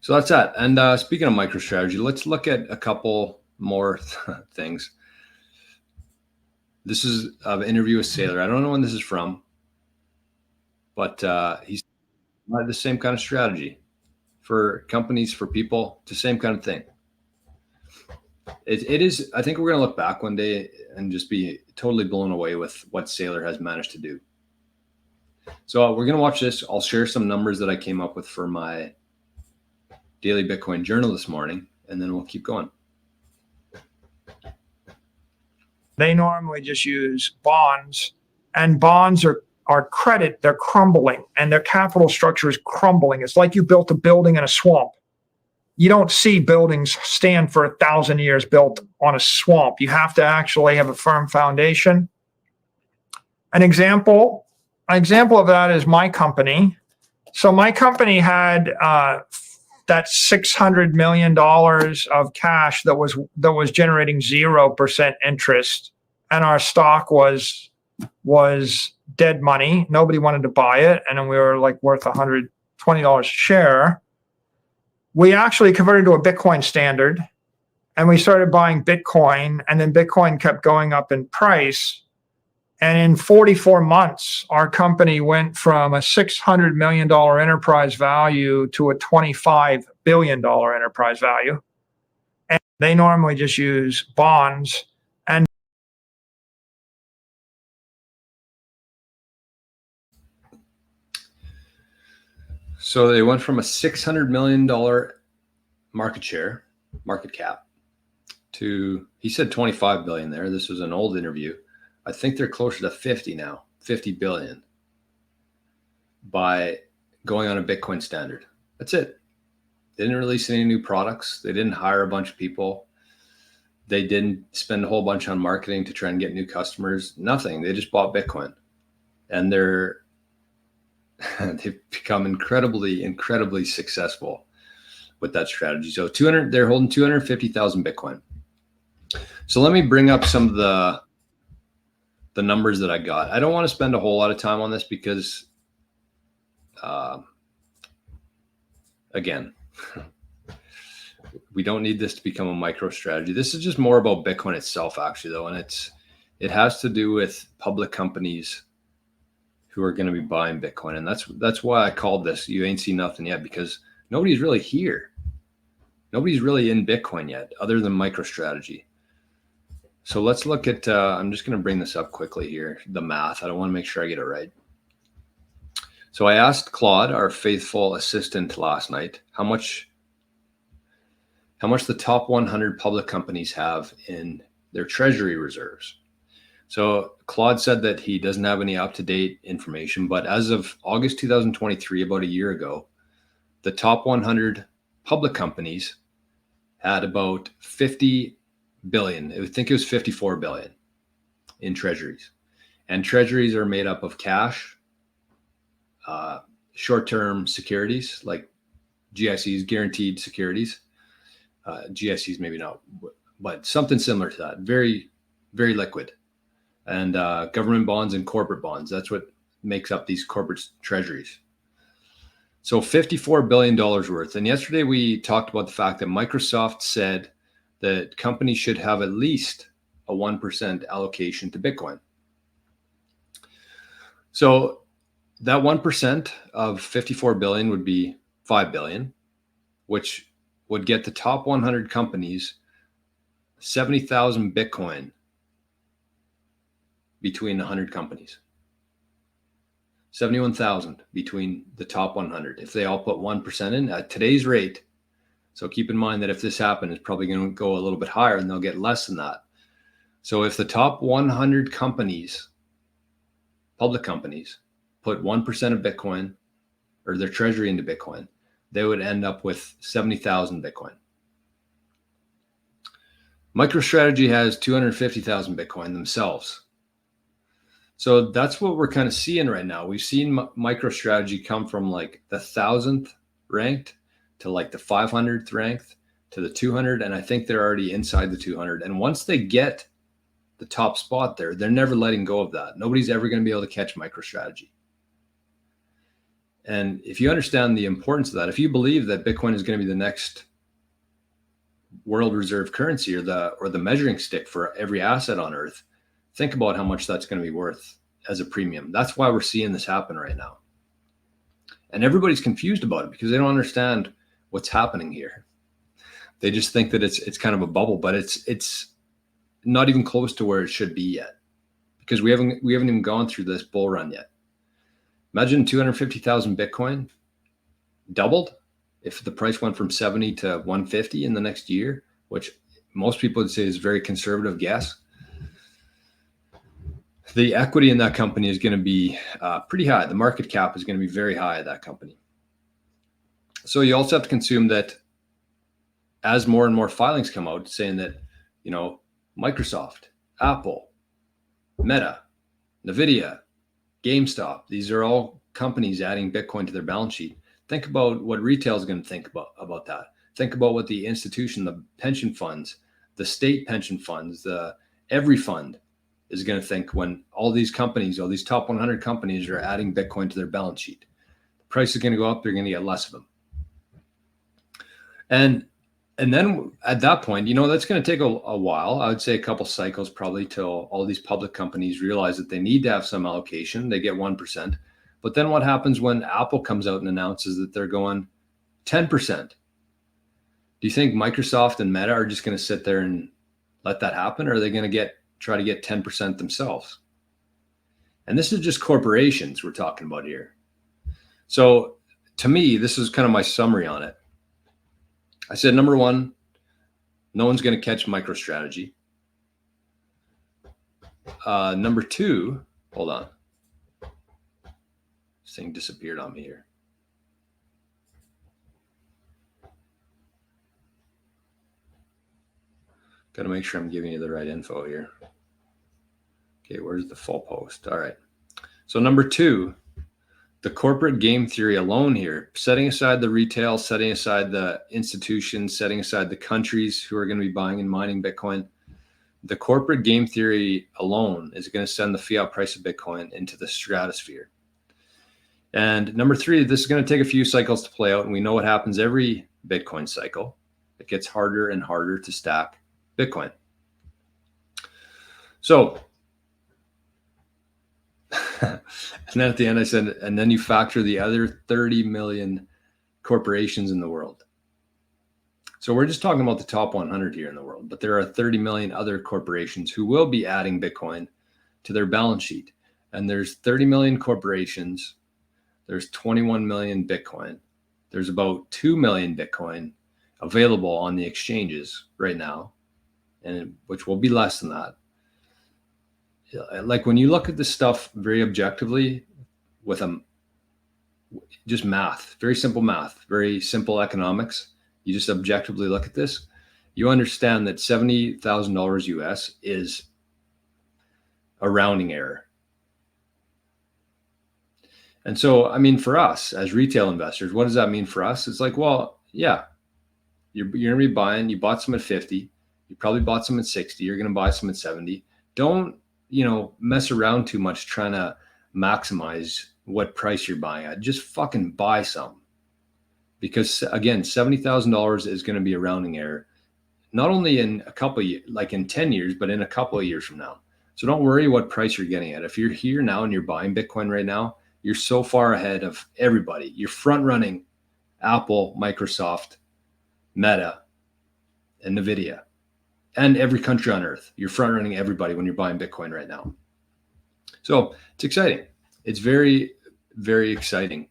So that's that. And speaking of MicroStrategy, let's look at a couple more things. This is an interview with Saylor. I don't know when this is from, but he's the same kind of strategy for companies, for people, the same kind of thing. It is. I think we're going to look back one day and just be totally blown away with what Saylor has managed to do. So we're going to watch this. I'll share some numbers that I came up with for my daily Bitcoin journal this morning, and then we'll keep going. They normally just use bonds, and bonds are credit. They're crumbling, and their capital structure is crumbling. It's like you built a building in a swamp. You don't see buildings stand for 1,000 years built on a swamp. You have to actually have a firm foundation. An example of that is my company. So my company had that $600 million of cash that was generating 0% interest, and our stock was dead money. Nobody wanted to buy it, and then we were like worth $120 a share. We actually converted to a Bitcoin standard, and we started buying Bitcoin, and then Bitcoin kept going up in price. And in 44 months, our company went from a $600 million enterprise value to a $25 billion enterprise value. And they normally just use bonds. And so they went from a $600 million market cap, to, he said 25 billion there. This was an old interview. I think they're closer to 50 now, 50 billion, by going on a Bitcoin standard. That's it. They didn't release any new products. They didn't hire a bunch of people. They didn't spend a whole bunch on marketing to try and get new customers. Nothing. They just bought Bitcoin, and they've become incredibly successful with that strategy. So they're holding 250,000 Bitcoin. So let me bring up some of the numbers that I got. I don't want to spend a whole lot of time on this because, again, we don't need this to become a MicroStrategy. This is just more about Bitcoin itself, actually, though, and it has to do with public companies who are going to be buying Bitcoin, and that's why I called this "You Ain't Seen Nothing Yet," because nobody's really here. Nobody's really in Bitcoin yet, other than MicroStrategy. So let's look at, I'm just going to bring this up quickly here, the math. I don't want to make sure I get it right. So I asked Claude, our faithful assistant, last night, how much the top 100 public companies have in their treasury reserves. So Claude said that he doesn't have any up-to-date information, but as of August 2023, about a year ago, the top 100 public companies had about 50 billion. I think it was 54 billion in treasuries. And treasuries are made up of cash, short-term securities like GICs, guaranteed securities. GICs maybe not, but something similar to that. Very, very liquid. And government bonds and corporate bonds. That's what makes up these corporate treasuries. So $54 billion worth. And yesterday we talked about the fact that Microsoft said that companies should have at least a 1% allocation to Bitcoin. So that 1% of 54 billion would be 5 billion, which would get the top 100 companies 70,000 Bitcoin between 100 companies. 71,000 between the top 100 if they all put 1% in at today's rate. So keep in mind that if this happens, it's probably going to go a little bit higher, and they'll get less than that. So if the top 100 companies, public companies, put 1% of Bitcoin or their treasury into Bitcoin, they would end up with 70,000 Bitcoin. MicroStrategy has 250,000 Bitcoin themselves. So that's what we're kind of seeing right now. We've seen MicroStrategy come from like the 1,000th ranked to like the 500th ranked to the 200. And I think they're already inside the 200. And once they get the top spot there, they're never letting go of that. Nobody's ever going to be able to catch MicroStrategy. And if you understand the importance of that, if you believe that Bitcoin is going to be the next world reserve currency or the measuring stick for every asset on earth, think about how much that's going to be worth as a premium. That's why we're seeing this happen right now. And everybody's confused about it because they don't understand what's happening here. They just think that it's kind of a bubble, but it's not even close to where it should be yet, because we haven't even gone through this bull run yet. Imagine 250,000 Bitcoin doubled if the price went from 70 to 150 in the next year, which most people would say is a very conservative guess. The equity in that company is going to be pretty high. The market cap is going to be very high at that company. So you also have to consume that as more and more filings come out saying that, you know, Microsoft, Apple, Meta, Nvidia, GameStop, these are all companies adding Bitcoin to their balance sheet. Think about what retail is going to think about that. Think about what the institution, the pension funds, the state pension funds, every fund is going to think when all these companies, all these top 100 companies are adding Bitcoin to their balance sheet. The price is going to go up. They're going to get less of them. And then at that point, you know, that's going to take a while. I would say a couple cycles probably till all these public companies realize that they need to have some allocation. They get 1%. But then what happens when Apple comes out and announces that they're going 10%? Do you think Microsoft and Meta are just going to sit there and let that happen? Or are they going to try to get 10% themselves? And this is just corporations we're talking about here. So to me, this is kind of my summary on it. I said, number one, no one's going to catch MicroStrategy. Number two, hold on. This thing disappeared on me here. Got to make sure I'm giving you the right info here. Okay, where's the full post? All right. So number two, the corporate game theory alone here, setting aside the retail, setting aside the institutions, setting aside the countries who are going to be buying and mining Bitcoin, the corporate game theory alone is going to send the fiat price of Bitcoin into the stratosphere. And number three, this is going to take a few cycles to play out. And we know what happens every Bitcoin cycle. It gets harder and harder to stack Bitcoin. So, and then at the end I said, and then you factor the other 30 million corporations in the world. So we're just talking about the top 100 here in the world, but there are 30 million other corporations who will be adding Bitcoin to their balance sheet. And there's 30 million corporations. There's 21 million Bitcoin. There's about 2 million Bitcoin available on the exchanges right now, and which will be less than that. Like when you look at this stuff very objectively with just math, very simple math, very simple economics, you just objectively look at this, you understand that $70,000 US is a rounding error. And so, I mean, for us as retail investors, what does that mean for us? It's like, well, yeah, you're going to be buying, you bought some at 50, you probably bought some at 60, you're going to buy some at 70. Don't, mess around too much trying to maximize what price you're buying at. Just fucking buy some. Because again, $70,000 is going to be a rounding error, not only in a couple of years, like in 10 years, but in a couple of years from now. So don't worry what price you're getting at. If you're here now and you're buying Bitcoin right now, you're so far ahead of everybody. You're front running Apple, Microsoft, Meta, and Nvidia. And every country on earth. You're front running everybody when you're buying Bitcoin right now. So it's exciting. It's very, very exciting.